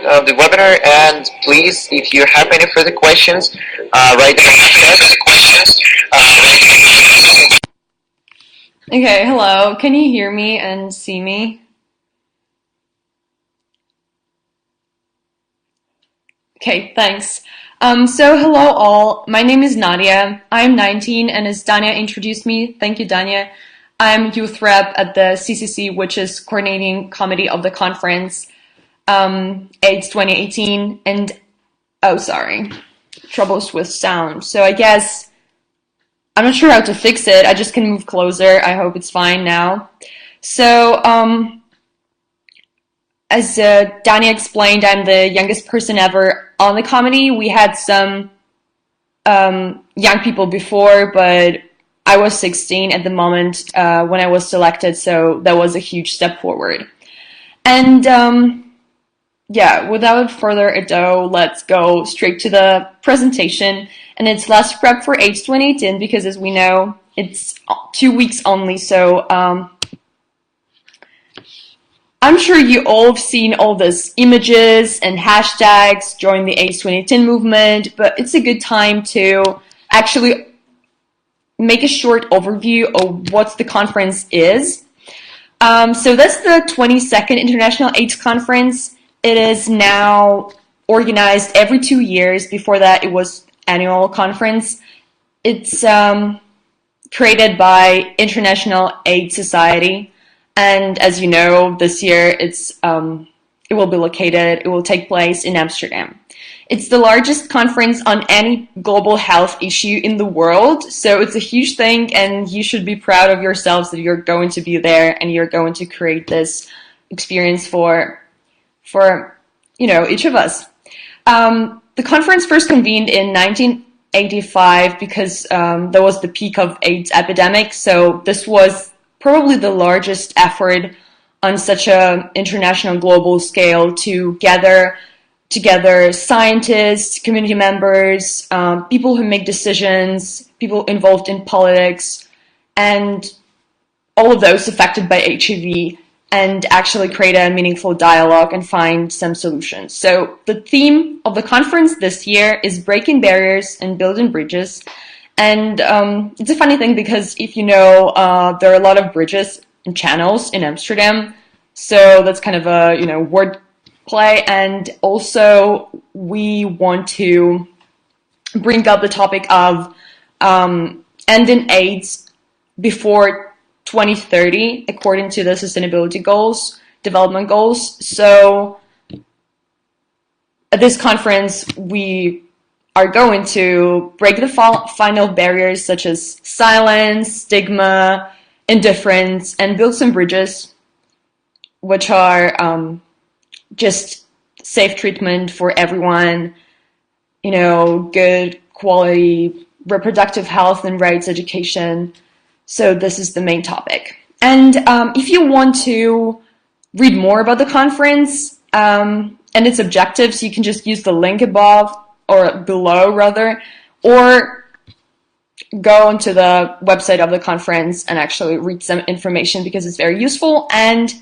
of the webinar, and please, if you have any further questions, write them in the chat. Okay, hello. Can you hear me and see me? Okay, thanks. So hello all. My name is Nadia. I'm 19, and as Dania introduced me, thank you, Dania. I'm youth rep at the CCC, which is coordinating committee of the conference AIDS 2018. And oh, sorry, troubles with sound. So I guess I'm not sure how to fix it. I just can move closer. I hope it's fine now. So as Dania explained, I'm the youngest person ever on the committee. We had some young people before, but I was 16 at the moment when I was selected, so that was a huge step forward. And yeah, without further ado, let's go straight to the presentation. And it's last prep for AIDS 2018 because, as we know, it's 2 weeks only. So I'm sure you all have seen all these images and hashtags, join the AIDS 2018 movement, but it's a good time to actually make a short overview of what the conference is. So that's the 22nd International AIDS Conference. It is now organized every 2 years. Before that, it was annual conference. It's created by International AIDS Society. And as you know, this year it will take place in Amsterdam. It's the largest conference on any global health issue in the world, so it's a huge thing, and you should be proud of yourselves that you're going to be there and you're going to create this experience for each of us. The conference first convened in 1985 because that was the peak of AIDS epidemic, so this was probably the largest effort on such an international global scale to gather together scientists, community members, people who make decisions, people involved in politics, and all of those affected by HIV, and actually create a meaningful dialogue and find some solutions. So the theme of the conference this year is breaking barriers and building bridges. And it's a funny thing because if you know, there are a lot of bridges and channels in Amsterdam. So that's kind of a, word play. And also we want to bring up the topic of ending AIDS before 2030, according to the sustainability goals, development goals. So at this conference, we are going to break the final barriers such as silence, stigma, indifference, and build some bridges, which are just safe treatment for everyone, good quality reproductive health and rights education. So this is the main topic. And if you want to read more about the conference and its objectives, you can just use the link above, or below rather, or go onto the website of the conference and actually read some information because it's very useful. And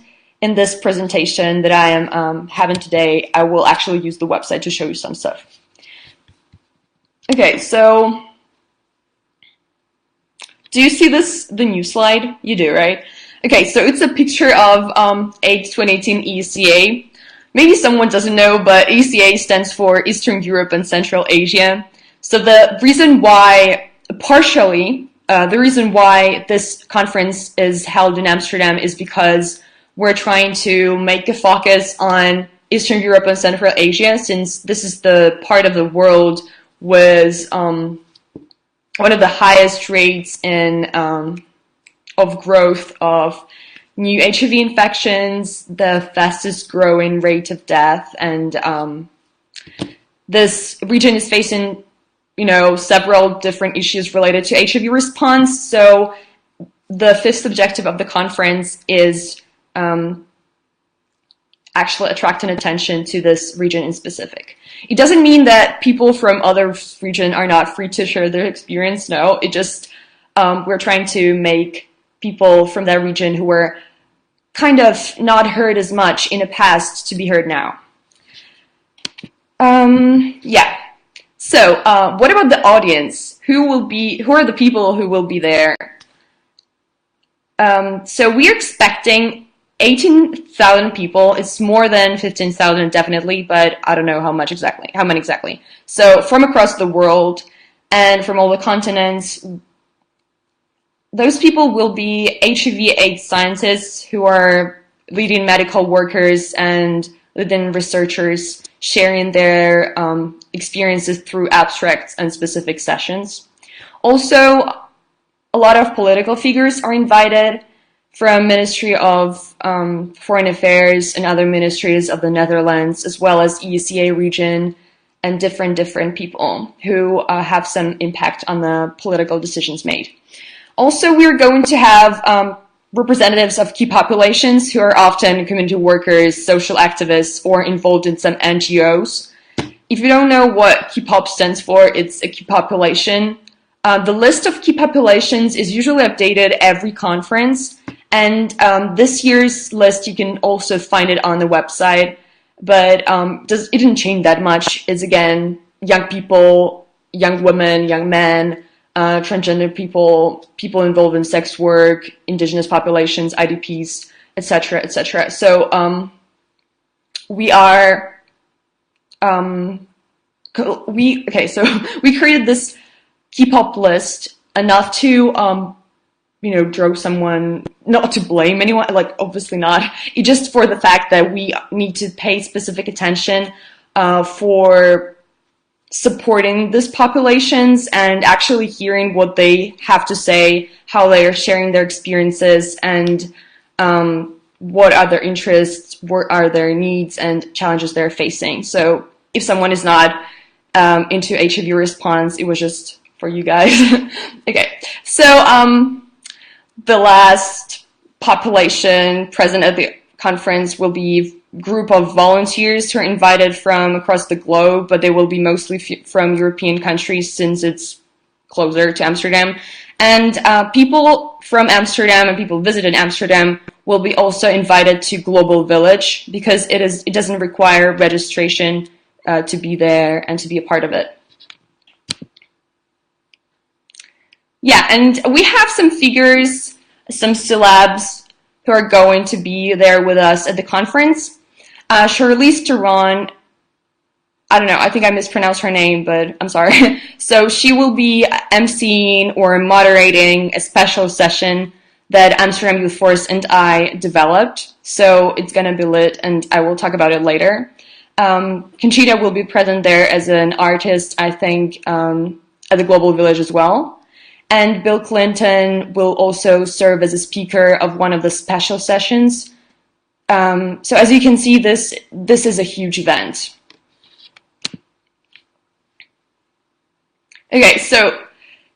in this presentation that I am having today, I will actually use the website to show you some stuff. Okay, so do you see the new slide? You do, right? Okay, so it's a picture of AIDS 2018 ECA. Maybe someone doesn't know, but ECA stands for Eastern Europe and Central Asia. So the reason why, the reason why this conference is held in Amsterdam is because we're trying to make a focus on Eastern Europe and Central Asia, since this is the part of the world with one of the highest rates of growth of new HIV infections, the fastest growing rate of death, and this region is facing, several different issues related to HIV response. So the fifth objective of the conference is actually attracting attention to this region in specific. It doesn't mean that people from other regions are not free to share their experience. No, it just we're trying to make people from that region who were kind of not heard as much in the past to be heard now. Yeah. So, what about the audience? Who are the people who will be there? So we're expecting 18,000 people. It's more than 15,000 definitely, but I don't know how many exactly. So from across the world and from all the continents, those people will be HIV/AIDS scientists who are leading medical workers and leading researchers sharing their experiences through abstracts and specific sessions. Also, a lot of political figures are invited from Ministry of Foreign Affairs and other ministries of the Netherlands, as well as ECA region, and different people who have some impact on the political decisions made. Also, we're going to have representatives of key populations who are often community workers, social activists, or involved in some NGOs. If you don't know what key pop stands for, it's a key population. The list of key populations is usually updated every conference, and this year's list, you can also find it on the website, but it didn't change that much. It's again, young people, young women, young men, transgender people, people involved in sex work, indigenous populations, IDPs, etc., etc. So we created this key pop list enough to draw someone, not to blame anyone, like obviously not. It's just for the fact that we need to pay specific attention for supporting these populations and actually hearing what they have to say, how they are sharing their experiences, and what are their interests, what are their needs and challenges they're facing. So if someone is not into HIV response, it was just for you guys. Okay, so the last population present at the conference will be a group of volunteers who are invited from across the globe, but they will be mostly from European countries since it's closer to Amsterdam. And people from Amsterdam and people visiting Amsterdam will be also invited to Global Village because it doesn't require registration to be there and to be a part of it. Yeah, and we have some figures, some celebs who are going to be there with us at the conference. Charlize Theron, I don't know, I think I mispronounced her name, but I'm sorry. So she will be emceeing or moderating a special session that Amsterdam Youth Force and I developed. So it's going to be lit, and I will talk about it later. Conchita will be present there as an artist, I think, at the Global Village as well. And Bill Clinton will also serve as a speaker of one of the special sessions. So as you can see, this is a huge event. Okay, so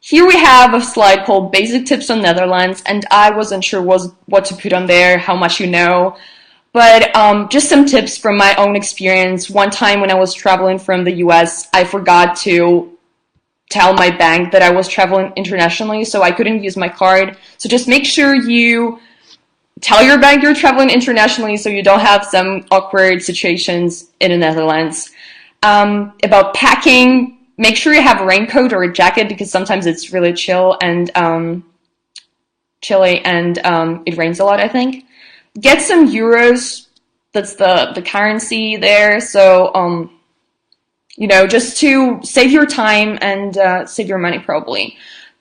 here we have a slide called Basic Tips on Netherlands, and I wasn't sure what to put on there, how much you know. But just some tips from my own experience. One time when I was traveling from the US, I forgot to tell my bank that I was traveling internationally, so I couldn't use my card. So just make sure you tell your bank you're traveling internationally so you don't have some awkward situations in the Netherlands. About packing, make sure you have a raincoat or a jacket because sometimes it's really chilly and it rains a lot, I think. Get some euros, that's the currency there, so just to save your time and save your money probably.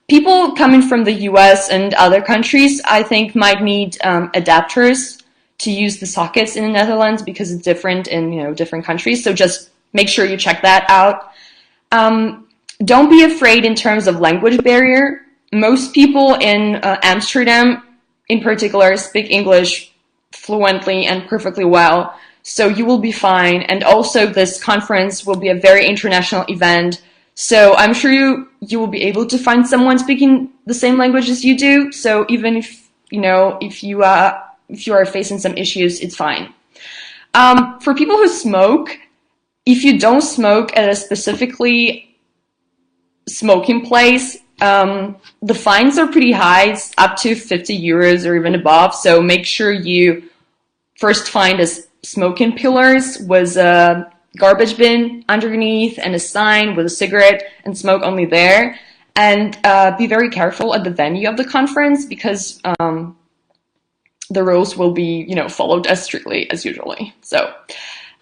People coming from the US and other countries, I think, might need adapters to use the sockets in the Netherlands because it's different in different countries. So just make sure you check that out. Don't be afraid in terms of language barrier. Most people in Amsterdam, in particular, speak English fluently and perfectly well. So you will be fine. And also this conference will be a very international event. So I'm sure you will be able to find someone speaking the same language as you do. So even if you are facing some issues, it's fine. For people who smoke, if you don't smoke at a specifically smoking place, the fines are pretty high. It's up to 50 euros or even above. So make sure you first find a smoking pillars with garbage bin underneath and a sign with a cigarette and smoke only there. And be very careful at the venue of the conference because the rules will be, followed as strictly as usually. So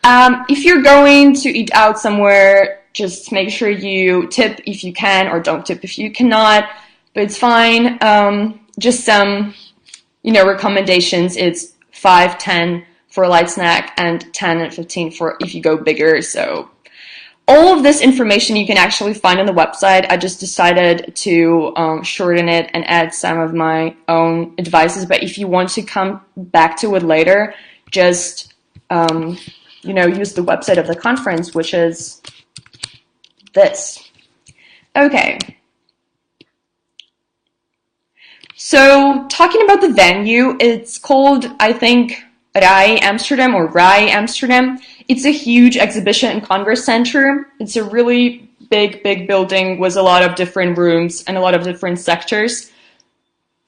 if you're going to eat out somewhere, just make sure you tip if you can or don't tip if you cannot, but it's fine. Just some, recommendations. It's 5, 10 for a light snack and 10 and 15 for if you go bigger. So all of this information you can actually find on the website. I just decided to shorten it and add some of my own advices. But if you want to come back to it later, just use the website of the conference, which is this. Okay. So talking about the venue, it's called, I think, RAI Amsterdam or RAI Amsterdam. It's a huge exhibition and congress center. It's a really big building with a lot of different rooms and a lot of different sectors.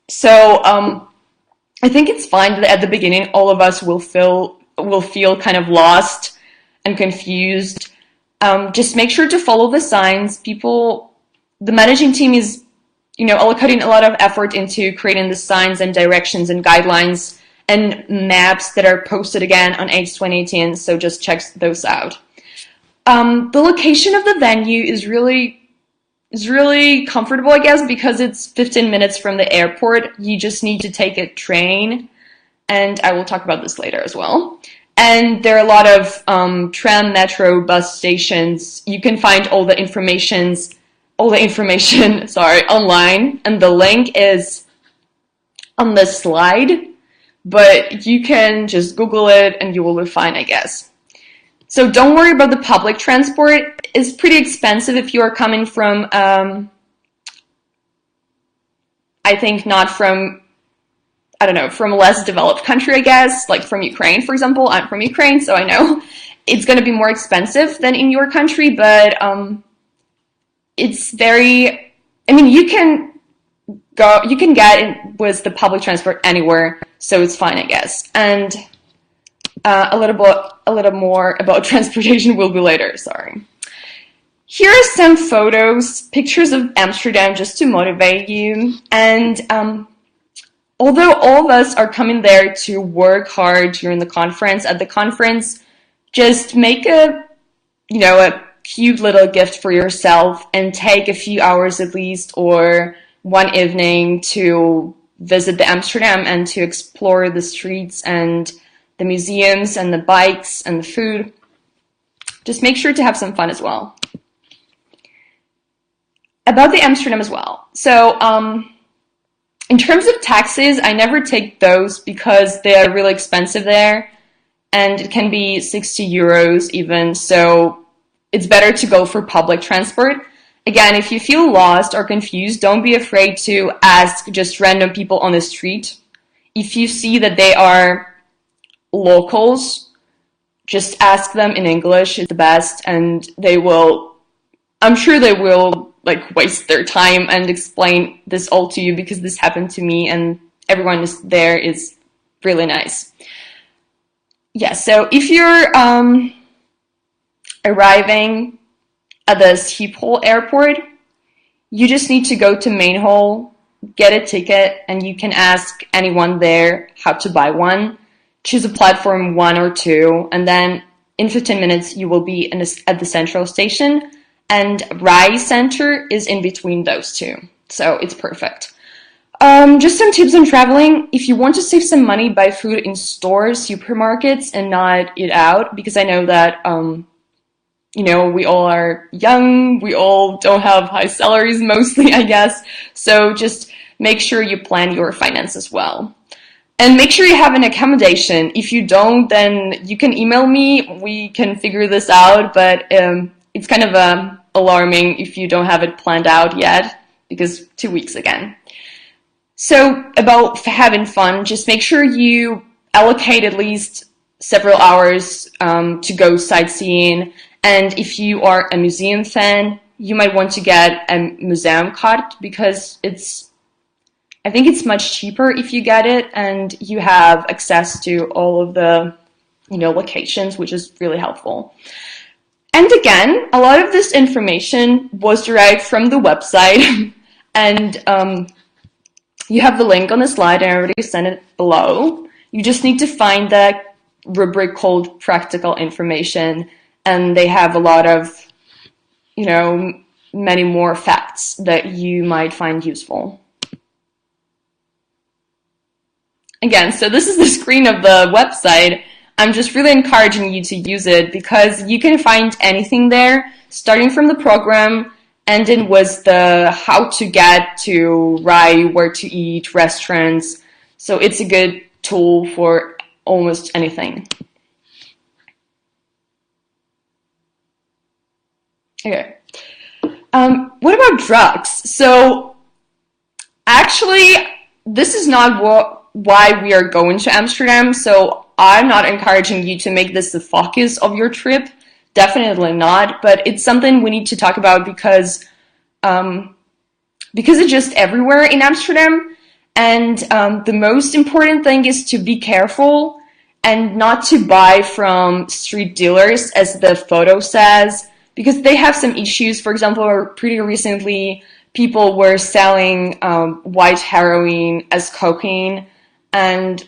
So I think it's fine that at the beginning all of us will feel kind of lost and confused. Just make sure to follow the signs. The managing team is, allocating a lot of effort into creating the signs and directions and guidelines and maps that are posted again on AIDS2018, so just check those out. The location of the venue is really comfortable, I guess, because it's 15 minutes from the airport. You just need to take a train, and I will talk about this later as well. And there are a lot of tram, metro, bus stations. You can find all the information, online, and the link is on the slide. But you can just Google it and you will be fine, I guess. So don't worry about the public transport. It's pretty expensive if you are coming from, I think not from, from a less developed country, I guess, like from Ukraine, for example. I'm from Ukraine, so I know it's going to be more expensive than in your country, but it's very, you can get in with the public transport anywhere, so it's fine, I guess. And a little more about transportation will be later, sorry. Here are some pictures of Amsterdam just to motivate you. And although all of us are coming there to work hard during the conference, at the conference, just make a cute little gift for yourself and take a few hours at least or one evening to visit the Amsterdam and to explore the streets and the museums and the bikes and the food. Just make sure to have some fun as well. About the Amsterdam as well. So in terms of taxis, I never take those because they are really expensive there and it can be 60 euros even, so it's better to go for public transport. Again, if you feel lost or confused, don't be afraid to ask just random people on the street. If you see that they are locals, just ask them in English, it's the best, and I'm sure they will waste their time and explain this all to you because this happened to me and everyone is really nice. Yeah, so if you're arriving at the Schiphol airport, you just need to go to main hall, get a ticket, and you can ask anyone there how to buy one. Choose a platform 1 or 2, and then in 15 minutes you will be at the central station, and RAI Center is in between those two, so it's perfect. Just some tips on traveling. If you want to save some money, buy food in stores, supermarkets, and not eat out, because I know that we all are young, we all don't have high salaries mostly, I guess. So just make sure you plan your finances well. And make sure you have an accommodation. If you don't, then you can email me, we can figure this out, but it's kind of alarming if you don't have it planned out yet, because 2 weeks again. So about having fun, just make sure you allocate at least several hours to go sightseeing. And if you are a museum fan, you might want to get a museum card because I think it's much cheaper if you get it and you have access to all of the, locations, which is really helpful. And again, a lot of this information was derived from the website, and you have the link on the slide, and I already sent it below. You just need to find the rubric called Practical Information, and they have a lot of, many more facts that you might find useful. Again, so this is the screen of the website. I'm just really encouraging you to use it because you can find anything there, starting from the program, ending with the how to get to Rye, where to eat, restaurants. So it's a good tool for almost anything. Okay. What about drugs? So actually, this is not why we are going to Amsterdam. So I'm not encouraging you to make this the focus of your trip. Definitely not. But it's something we need to talk about because it's just everywhere in Amsterdam. And the most important thing is to be careful and not to buy from street dealers, as the photo says, because they have some issues. For example, pretty recently, people were selling white heroin as cocaine, and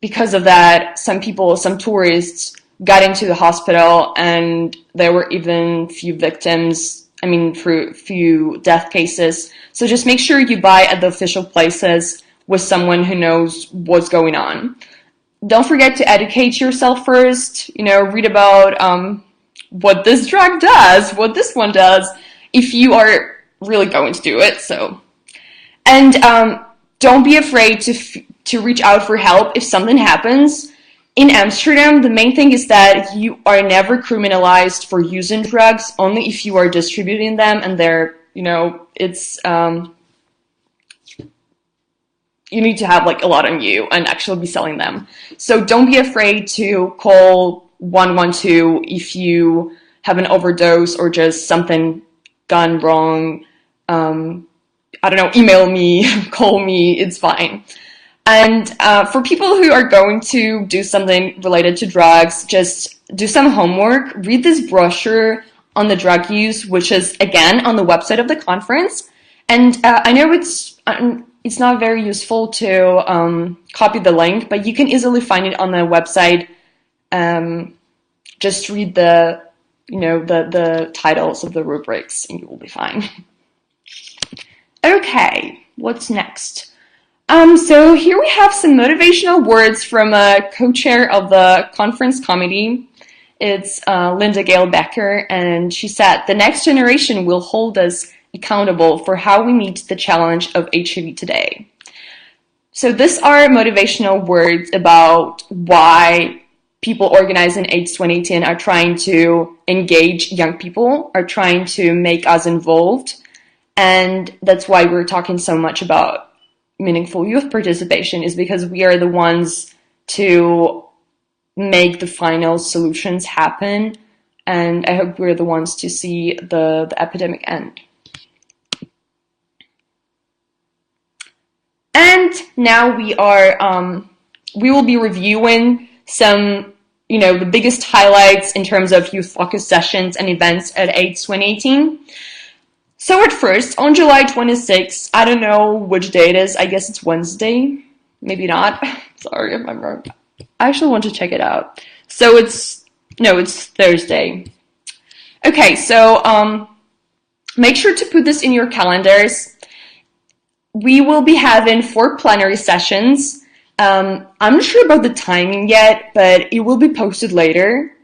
because of that, some tourists got into the hospital, and there were even few death cases. So just make sure you buy at the official places with someone who knows what's going on. Don't forget to educate yourself first, read about what this drug does, what this one does, if you are really going to do it. And don't be afraid to reach out for help if something happens. In Amsterdam, the main thing is that you are never criminalized for using drugs, only if you are distributing them, and they're, you need to have a lot on you and actually be selling them. So don't be afraid to call 112 if you have an overdose or just something gone wrong. Email me, call me, it's fine. And for people who are going to do something related to drugs, just do some homework. Read this brochure on the drug use, which is, again, on the website of the conference. And I know it's not very useful to copy the link, but you can easily find it on the website. Just read the titles of the rubrics, and you will be fine. Okay, what's next? So here we have some motivational words from a co-chair of the conference committee. It's Linda Gale Becker, and she said, "The next generation will hold us accountable for how we meet the challenge of HIV today." So these are motivational words about why people organizing AIDS2018 are trying to engage young people, are trying to make us involved, and that's why we're talking so much about meaningful youth participation, is because we are the ones to make the final solutions happen, and I hope we're the ones to see the epidemic end. And now we will be reviewing some, the biggest highlights in terms of youth focus sessions and events at AIDS 2018. So at first, on July 26th, I don't know which day it is, I guess it's Wednesday, maybe not, sorry if I'm wrong. I actually want to check it out. So it's Thursday. Okay, so make sure to put this in your calendars. We will be having 4 plenary sessions. I'm not sure about the timing yet, but it will be posted later.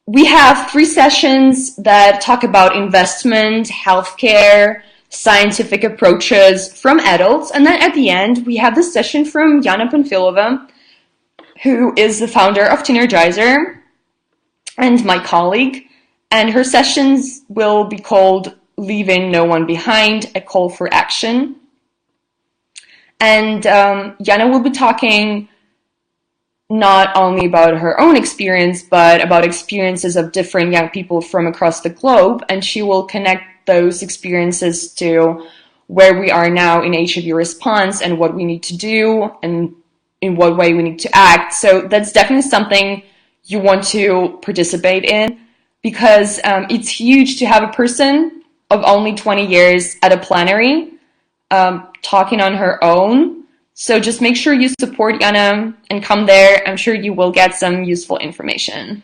We have 3 sessions that talk about investment, healthcare, scientific approaches from adults. And then at the end, we have this session from Jana Panfilova, who is the founder of Teenergizer and my colleague. And her sessions will be called Leaving No One Behind, a Call for Action. And Jana will be talking not only about her own experience, but about experiences of different young people from across the globe, and she will connect those experiences to where we are now in HIV response and what we need to do and in what way we need to act. So that's definitely something you want to participate in. because it's huge to have a person of only 20 years at a plenary talking on her own. So just make sure you support Yana and come there. I'm sure you will get some useful information.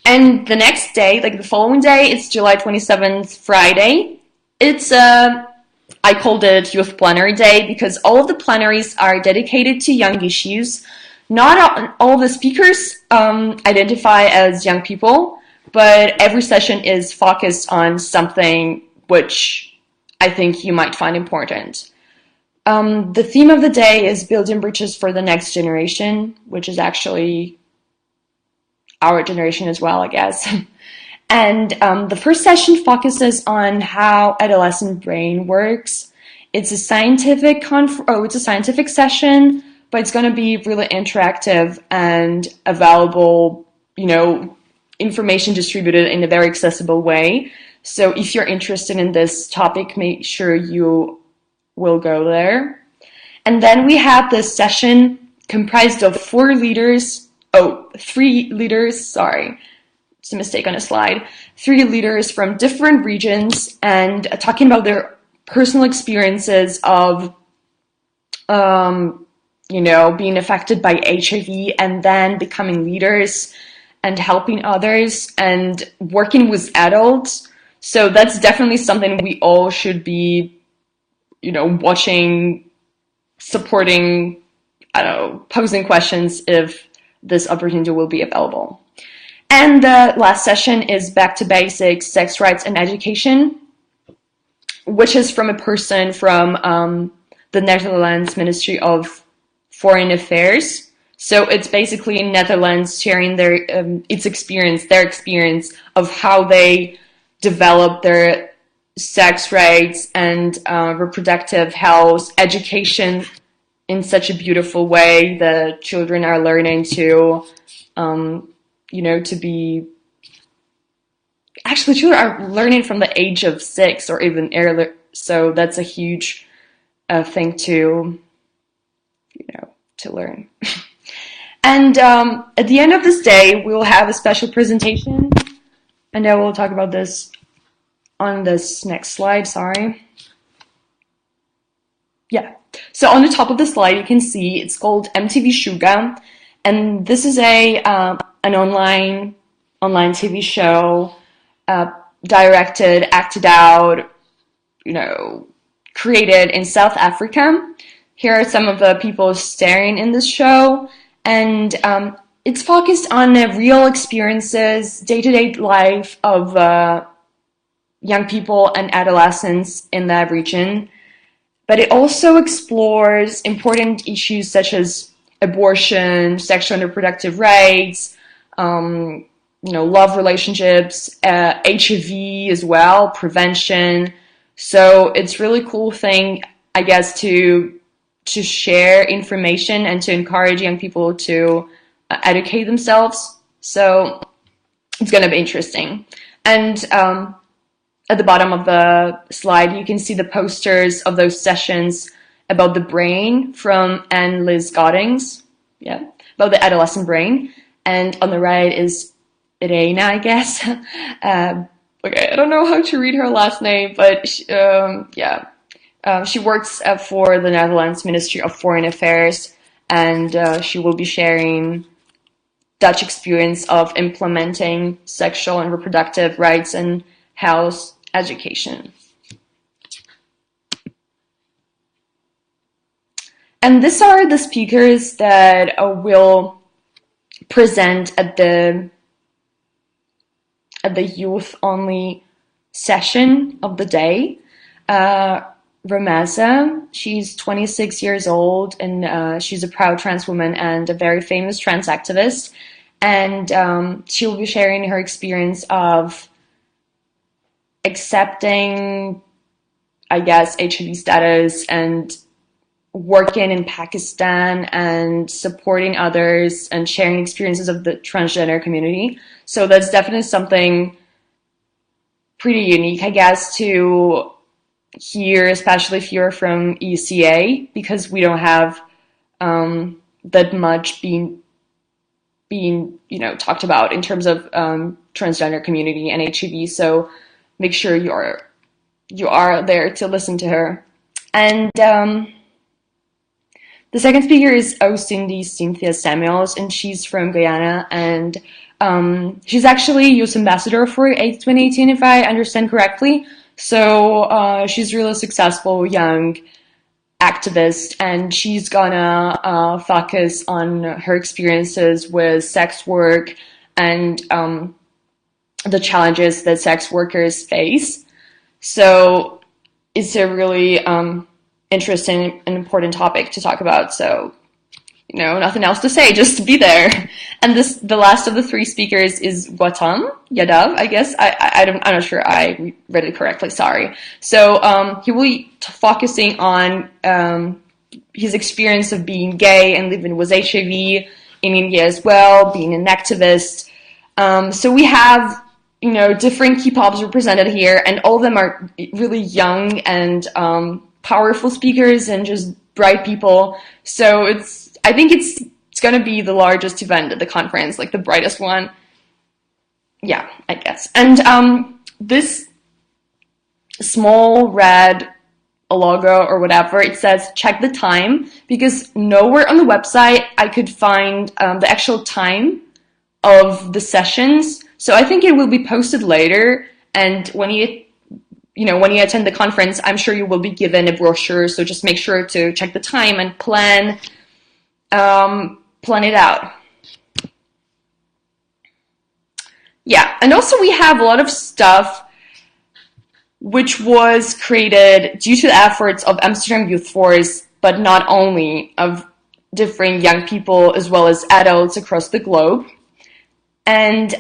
And the next day, like the following day, it's July 27th, Friday. It's I called it Youth Plenary Day because all of the plenaries are dedicated to young issues. Not all of the speakers identify as young people, but every session is focused on something which I think you might find important. The theme of the day is building bridges for the next generation, which is actually our generation as well, I guess. And the first session focuses on how adolescent brain works. It's a scientific session, but it's going to be really interactive and available, information distributed in a very accessible way. So if you're interested in this topic, make sure you will go there. And then we have this session comprised of 3 leaders, sorry. It's a mistake on a slide. 3 leaders from different regions and talking about their personal experiences of, being affected by HIV and then becoming leaders and helping others and working with adults. So that's definitely something we all should be, watching, supporting, posing questions if this opportunity will be available. And the last session is Back to Basics, Sex Rights and Education, which is from a person from the Netherlands Ministry of Foreign Affairs. So it's basically Netherlands sharing their experience of how they develop their sex rights and reproductive health education in such a beautiful way. The children are learning to children are learning from the age of 6 or even earlier. So that's a huge thing to learn. And at the end of this day, we will have a special presentation, and I will talk about this on this next slide. Sorry. Yeah. So on the top of the slide, you can see it's called MTV Sugar, and this is an online TV show, directed, acted out, created in South Africa. Here are some of the people starring in this show, and it's focused on real experiences, day-to-day life of young people and adolescents in that region. But it also explores important issues such as abortion, sexual and reproductive rights, love relationships, HIV as well, prevention. So it's really cool thing, I guess, to share information and to encourage young people to educate themselves. So it's going to be interesting. And at the bottom of the slide, you can see the posters of those sessions about the brain from Anne Liz Goddings, about the adolescent brain. And on the right is Irena, I guess. Okay, I don't know how to read her last name, but she works for the Netherlands Ministry of Foreign Affairs, and she will be sharing Dutch experience of implementing sexual and reproductive rights and health education. And these are the speakers that will present at the youth-only session of the day. Rameza, she's 26 years old, and she's a proud trans woman and a very famous trans activist. And she will be sharing her experience of accepting, I guess, HIV status and working in Pakistan and supporting others and sharing experiences of the transgender community. So that's definitely something pretty unique, I guess, to hear, especially if you're from ECA, because we don't have that much being being, talked about in terms of transgender community and HIV. So make sure you are there to listen to her. And the second speaker is Cindy Cynthia Samuels, and she's from Guyana, and she's actually U.S. ambassador for AIDS2018, if I understand correctly. So she's really successful young activist, and she's gonna focus on her experiences with sex work and the challenges that sex workers face. So it's a really interesting and important topic to talk about. So, nothing else to say, just be there. And the last of the three speakers is Gautam Yadav, I guess. I'm not sure I read it correctly, sorry. So he will be focusing on his experience of being gay and living with HIV in India as well, being an activist. So we have, different key pops represented here, and all of them are really young and powerful speakers and just bright people. So I think it's going to be the largest event at the conference, like the brightest one. Yeah, I guess. And this small red logo or whatever, it says check the time, because nowhere on the website I could find the actual time of the sessions. So I think it will be posted later, and when you attend the conference, I'm sure you will be given a brochure, so just make sure to check the time and plan it out. Yeah, and also we have a lot of stuff which was created due to the efforts of Amsterdam Youth Force, but not only, of different young people as well as adults across the globe. And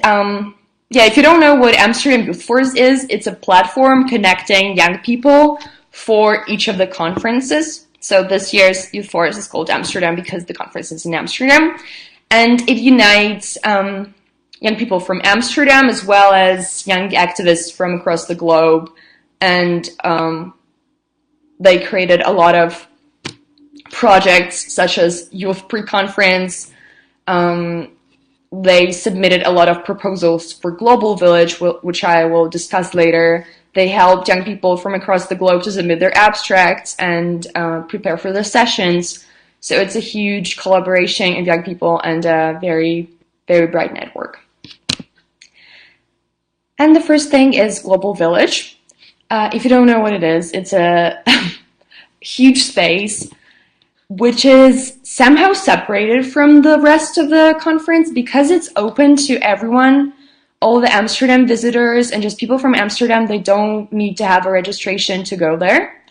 if you don't know what Amsterdam Youth Force is, it's a platform connecting young people for each of the conferences. So this year's Youth Force is called Amsterdam because the conference is in Amsterdam. And it unites young people from Amsterdam as well as young activists from across the globe. And they created a lot of projects such as Youth Pre-Conference. They submitted a lot of proposals for Global Village, which I will discuss later. They helped young people from across the globe to submit their abstracts and prepare for their sessions. So it's a huge collaboration of young people and a very, very bright network. And the first thing is Global Village. If you don't know what it is, it's a huge space which is somehow separated from the rest of the conference because it's open to everyone. All the Amsterdam visitors and just people from Amsterdam, they don't need to have a registration to go there.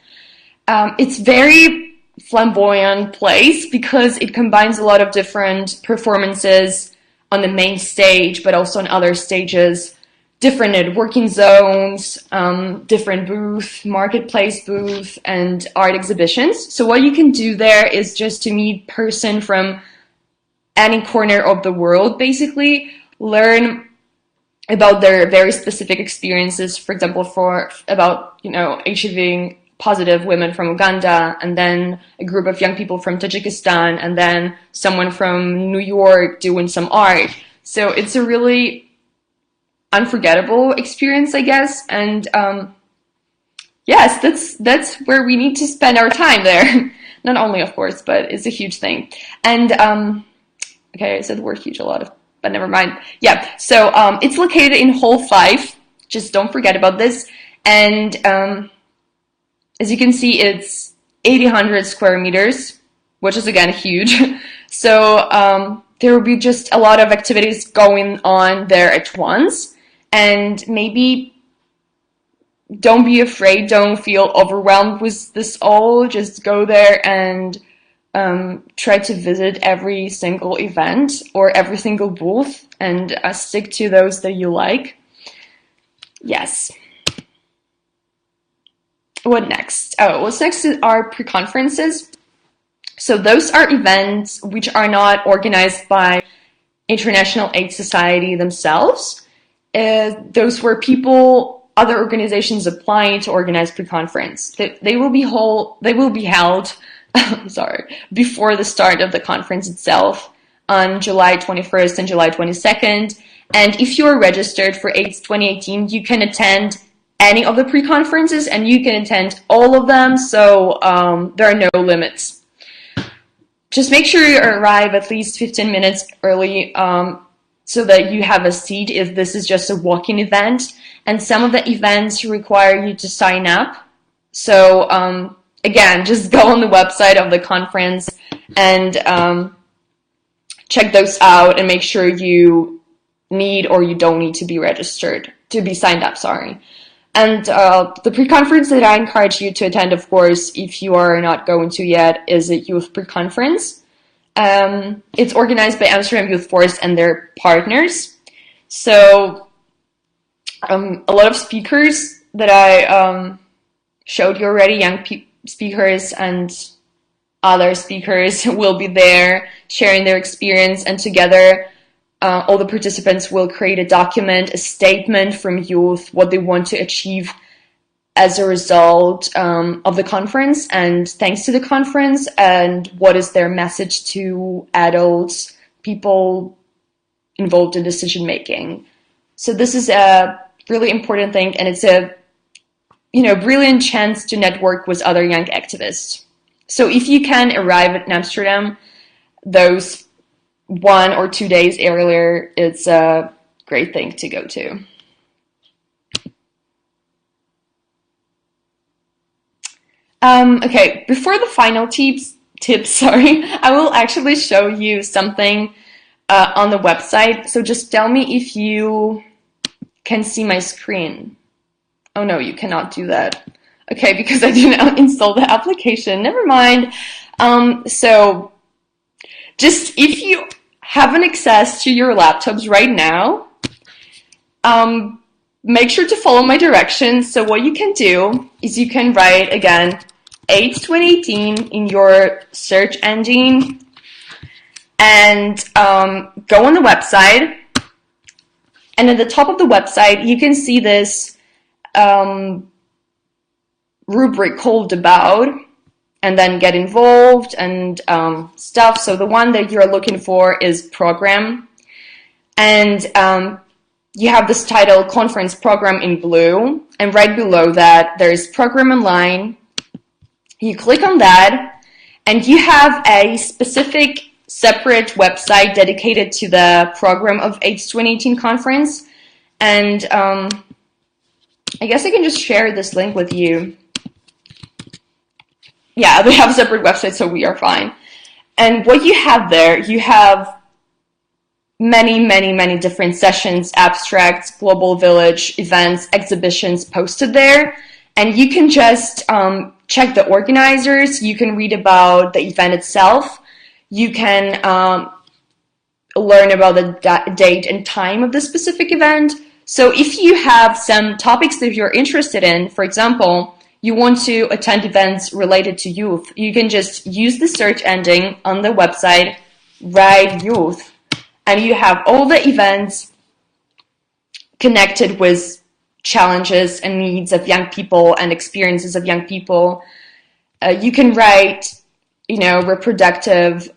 It's very flamboyant place because it combines a lot of different performances on the main stage, but also on other stages, different networking zones, different booth, marketplace booth, and art exhibitions. So what you can do there is just to meet person from any corner of the world, basically, learn about their very specific experiences, for example, about HIV positive women from Uganda, and then a group of young people from Tajikistan, and then someone from New York doing some art. So it's a really unforgettable experience, I guess, and yes, that's where we need to spend our time there. Not only, of course, but it's a huge thing. And okay, I said the word huge a lot, but never mind. Yeah, so it's located in Hall 5. Just don't forget about this. And as you can see, it's 800 square meters, which is again huge. So there will be just a lot of activities going on there at once. And maybe don't be afraid, don't feel overwhelmed with this all. Just go there and try to visit every single event or every single booth and stick to those that you like. Yes. What next? What's next are pre-conferences. So those are events which are not organized by International AIDS Society themselves. Those were other organizations applying to organize pre-conference. They will be held sorry, before the start of the conference itself. on July 21st and July 22nd. And if you're registered for AIDS 2018, you can attend any of the pre-conferences and you can attend all of them, so there are no limits. Just make sure you arrive at least 15 minutes early so that you have a seat if this is just a walk-in event. And some of the events require you to sign up. So again, just go on the website of the conference and check those out and make sure you need or you don't need to be registered, to be signed up, sorry. And the pre-conference that I encourage you to attend, of course, if you are not going to yet, is a youth pre-conference. It's organized by Amsterdam Youth Force and their partners. So a lot of speakers that I showed you already, young speakers and other speakers will be there sharing their experience, and together all the participants will create a document, a statement from youth, what they want to achieve as a result of the conference and thanks to the conference, and what is their message to adults, people involved in decision making. So this is a really important thing, and it's a brilliant chance to network with other young activists. So if you can arrive in Amsterdam those 1 or 2 days earlier, it's a great thing to go to. Okay, before the final tips, I will actually show you something on the website. So just tell me if you can see my screen. Oh no, you cannot do that. Okay, because I didn't install the application. Never mind. So just if you have an access to your laptops right now, make sure to follow my directions. So what you can do is you can write, again, AIDS 2018 in your search engine and go on the website. And at the top of the website, you can see this rubric called About, and then Get Involved and stuff. So the one that you're looking for is Program. And you have this title, Conference Program, in blue. And right below that, there's Program Online. You click on that, and you have a specific separate website dedicated to the program of AIDS 2018 conference. And I guess I can just share this link with you. Yeah, they have a separate website, so we are fine. And what you have there, you have many different sessions, abstracts, global village, events, exhibitions posted there. And you can just check the organizers. You can read about the event itself. You can learn about the date and time of the specific event. So if you have some topics that you're interested in, for example, you want to attend events related to youth, you can just use the search engine on the website, write youth, and you have all the events connected with challenges and needs of young people and experiences of young people. You can write, reproductive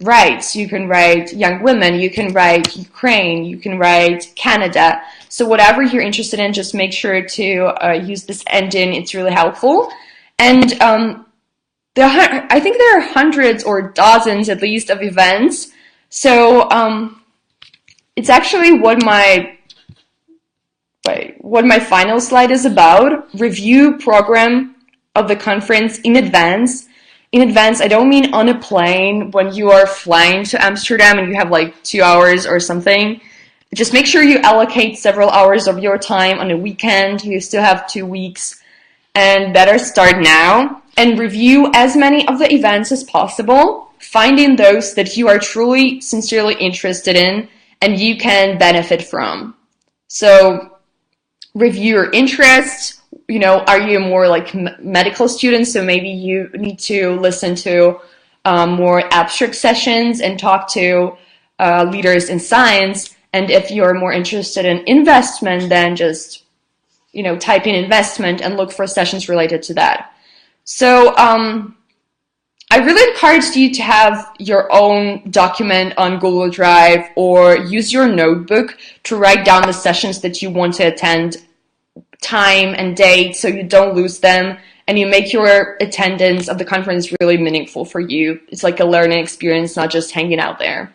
rights. You can write young women. You can write Ukraine. You can write Canada. So whatever you're interested in, just make sure to use this engine. It's really helpful. And I think there are hundreds or dozens at least of events. So it's actually what my final slide is about. Review program of the conference in advance. In advance, I don't mean on a plane when you are flying to Amsterdam and you have like 2 hours or something. Just make sure you allocate several hours of your time on a weekend. You still have 2 weeks, and better start now and review as many of the events as possible, finding those that you are truly, sincerely interested in and you can benefit from. So review your interests. Are you more like medical students? So maybe you need to listen to more abstract sessions and talk to leaders in science. And if you're more interested in investment, then just, type in investment and look for sessions related to that. So I really encourage you to have your own document on Google Drive or use your notebook to write down the sessions that you want to attend, time and date, so you don't lose them and you make your attendance of the conference really meaningful for you. It's like a learning experience, not just hanging out there.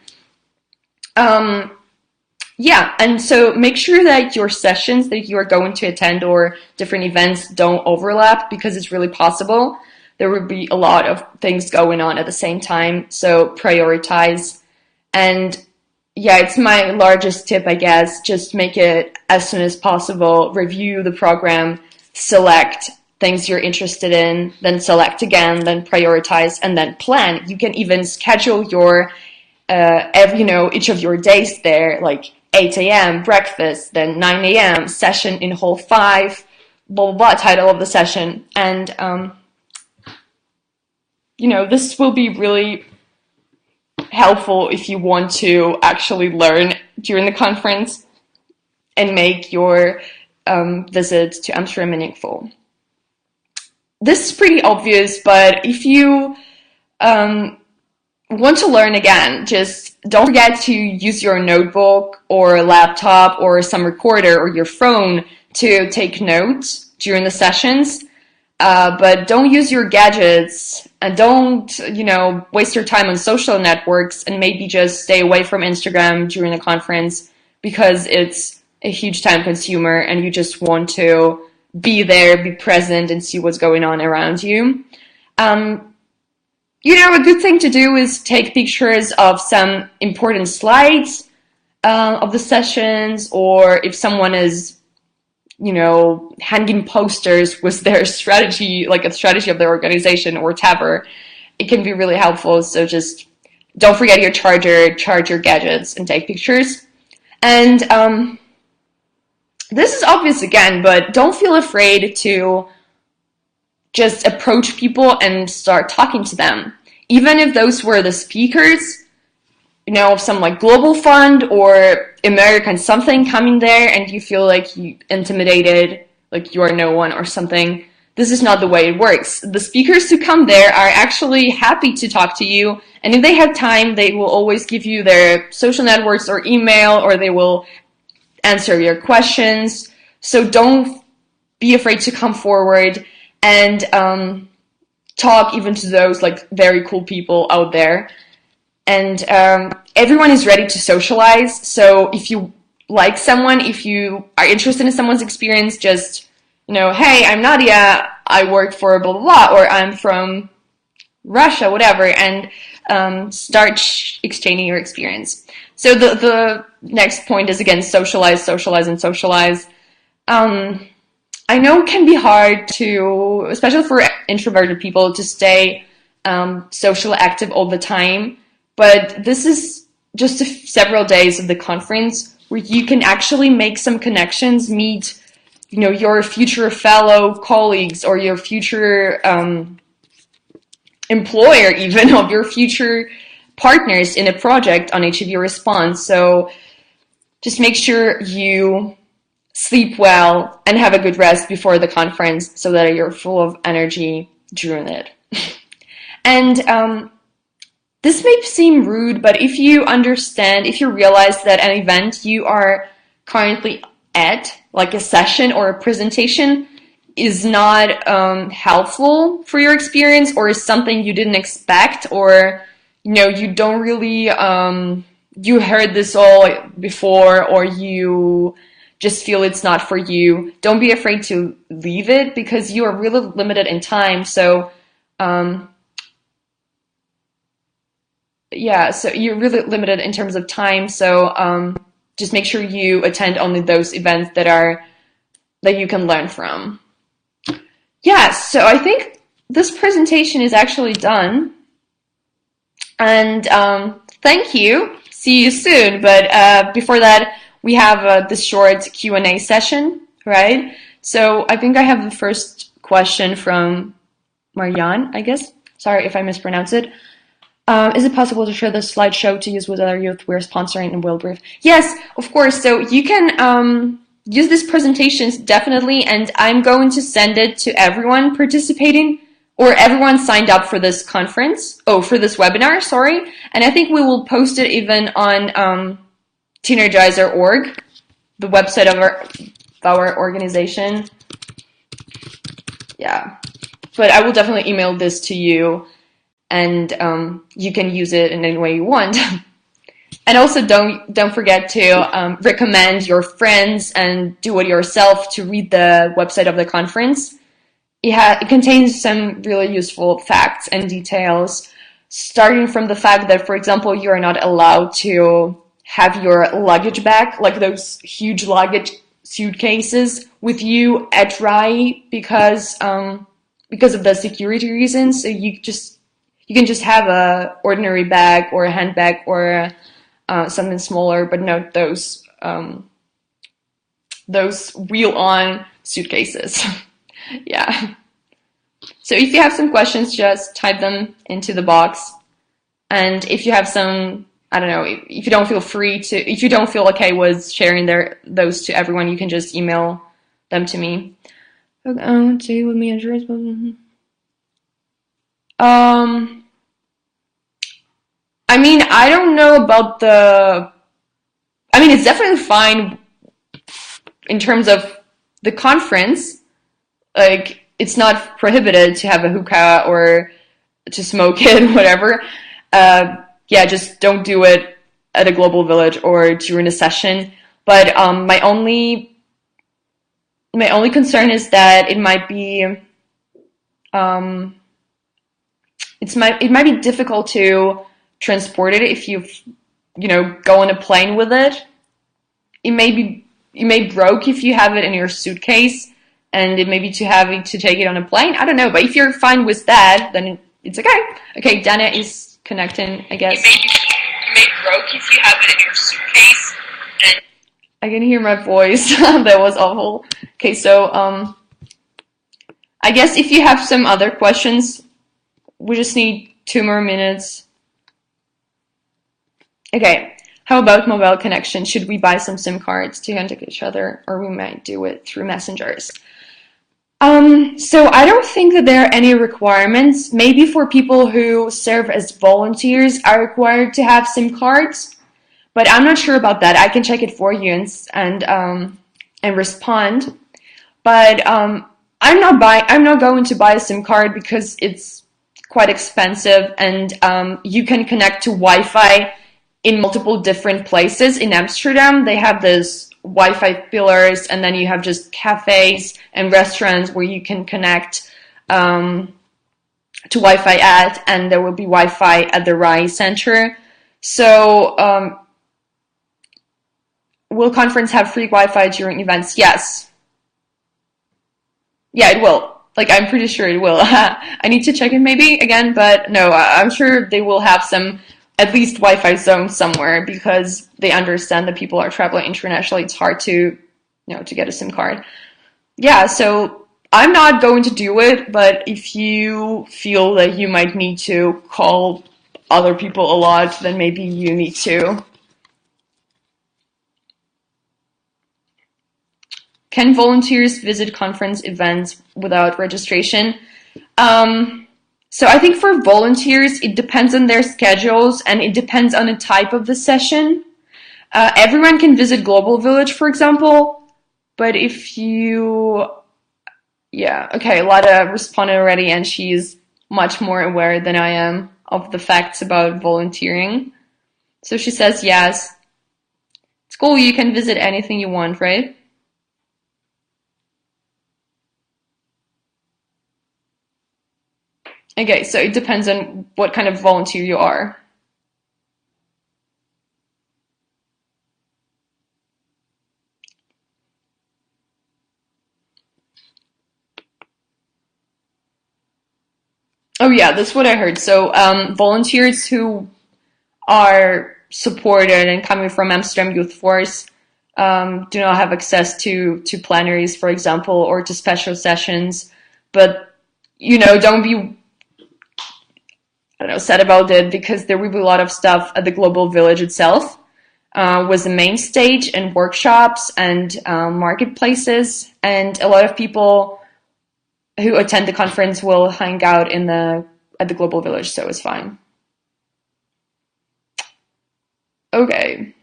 Yeah, and so make sure that your sessions that you are going to attend or different events don't overlap, because it's really possible there will be a lot of things going on at the same time, so prioritize. And yeah, it's my largest tip, I guess. Just make it as soon as possible. Review the program, select things you're interested in, then select again, then prioritize, and then plan. You can even schedule your, each of your days there, like 8 a.m. breakfast, then 9 a.m. session in hall 5, blah, blah, blah, title of the session. And, this will be really helpful if you want to actually learn during the conference and make your visit to Amsterdam meaningful. This is pretty obvious, but if you want to learn again, just don't forget to use your notebook or laptop or some recorder or your phone to take notes during the sessions. But don't use your gadgets and don't, waste your time on social networks, and maybe just stay away from Instagram during the conference, because it's a huge time consumer and you just want to be there, be present, and see what's going on around you. A good thing to do is take pictures of some important slides of the sessions, or if someone is hanging posters with their strategy, like a strategy of their organization or whatever, it can be really helpful. So just don't forget your charger, charge your gadgets, and take pictures. And this is obvious again, but don't feel afraid to just approach people and start talking to them. Even if those were the speakers, of some like global fund or American something coming there, and you feel like you intimidated, like you are no one or something, this is not the way it works. The speakers who come there are actually happy to talk to you, and if they have time, they will always give you their social networks or email, or they will answer your questions. So don't be afraid to come forward and talk even to those like very cool people out there. And everyone is ready to socialize. So if you like someone, if you are interested in someone's experience, just, hey, I'm Nadia, I work for blah, blah, blah, or I'm from Russia, whatever, and start exchanging your experience. So the next point is, again, socialize, socialize, and socialize. I know it can be hard to, especially for introverted people, to stay socially active all the time. But this is just several days of the conference where you can actually make some connections, meet, your future fellow colleagues or your future employer, even, of your future partners in a project on HIV response. So just make sure you sleep well and have a good rest before the conference so that you're full of energy during it. And this may seem rude, but if you realize that an event you are currently at, like a session or a presentation, is not helpful for your experience, or is something you didn't expect, or you don't really you heard this all before, or you just feel it's not for you, don't be afraid to leave it, because you are really limited in time. So so you're really limited in terms of time. So just make sure you attend only those events that you can learn from. Yeah, so I think this presentation is actually done. And thank you. See you soon. But before that, we have this short Q&A session, right? So I think I have the first question from Marianne, I guess. Sorry if I mispronounce it. Is it possible to share the slideshow to use with other youth we're sponsoring in Wildbrief? Yes, of course. So you can use these presentations, definitely, and I'm going to send it to everyone participating or everyone signed up for this conference, for this webinar, sorry, and I think we will post it even on Teenergizer.org, the website of our organization. Yeah, but I will definitely email this to you, and you can use it in any way you want. And also don't forget to recommend your friends and do it yourself to read the website of the conference. It contains some really useful facts and details, starting from the fact that, for example, you are not allowed to have your luggage bag, like those huge luggage suitcases, with you at RAI because of the security reasons. So you can just have a ordinary bag or a handbag or something smaller, but not those wheel-on suitcases. Yeah. So if you have some questions, just type them into the box. And if you have some, I don't know, if you don't feel okay with sharing those to everyone, you can just email them to me. See with me insurance. I mean, I don't know about it's definitely fine in terms of the conference. Like, it's not prohibited to have a hookah or to smoke it, whatever. Yeah, just don't do it at a global village or during a session. But my only concern is that it might be it might be difficult to transport it if you go on a plane with it. It may broke if you have it in your suitcase, and it may be too heavy to take it on a plane. I don't know, but if you're fine with that, then it's okay. Okay, Dana is connecting, I guess. It may broke if you have it in your suitcase. And I can hear my voice. That was awful. Okay, so I guess if you have some other questions, we just need 2 more minutes. Okay, how about mobile connection? Should we buy some SIM cards to contact each other, or we might do it through messengers? So I don't think that there are any requirements. Maybe for people who serve as volunteers are required to have SIM cards, but I'm not sure about that. I can check it for you and respond. But I'm not going to buy a SIM card because it's quite expensive, and you can connect to Wi-Fi in multiple different places. In Amsterdam, they have this Wi-Fi pillars, and then you have just cafes and restaurants where you can connect to Wi-Fi at, and there will be Wi-Fi at the RAI Center. So will conference have free Wi-Fi during events? Yes. Yeah, it will. Like, I'm pretty sure it will. I need to check it maybe again, but no, I'm sure they will have some at least Wi-Fi zones somewhere, because they understand that people are traveling internationally. It's hard to get a SIM card. Yeah, so I'm not going to do it, but if you feel that you might need to call other people a lot, then maybe you need to. Can volunteers visit conference events without registration? So I think for volunteers, it depends on their schedules, and it depends on the type of the session. Everyone can visit Global Village, for example, but if you... Yeah, okay, Lada responded already, and she's much more aware than I am of the facts about volunteering. So she says yes. It's cool, you can visit anything you want, right? Okay, so it depends on what kind of volunteer you are. Oh yeah, that's what I heard. So volunteers who are supported and coming from Amsterdam Youth Force do not have access to plenaries, for example, or to special sessions. But don't be sad about it, because there will be a lot of stuff at the Global Village itself, with the main stage and workshops and marketplaces, and a lot of people who attend the conference will hang out at the Global Village, so it's fine. Okay.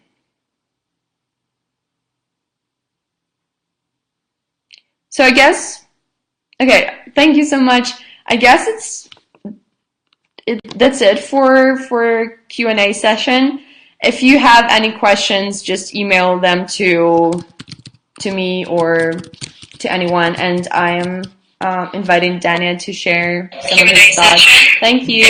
So I guess, okay, thank you so much. I guess that's it for Q&A session. If you have any questions, just email them to me or to anyone, and I am inviting Dania to share some of his thoughts. Thank you.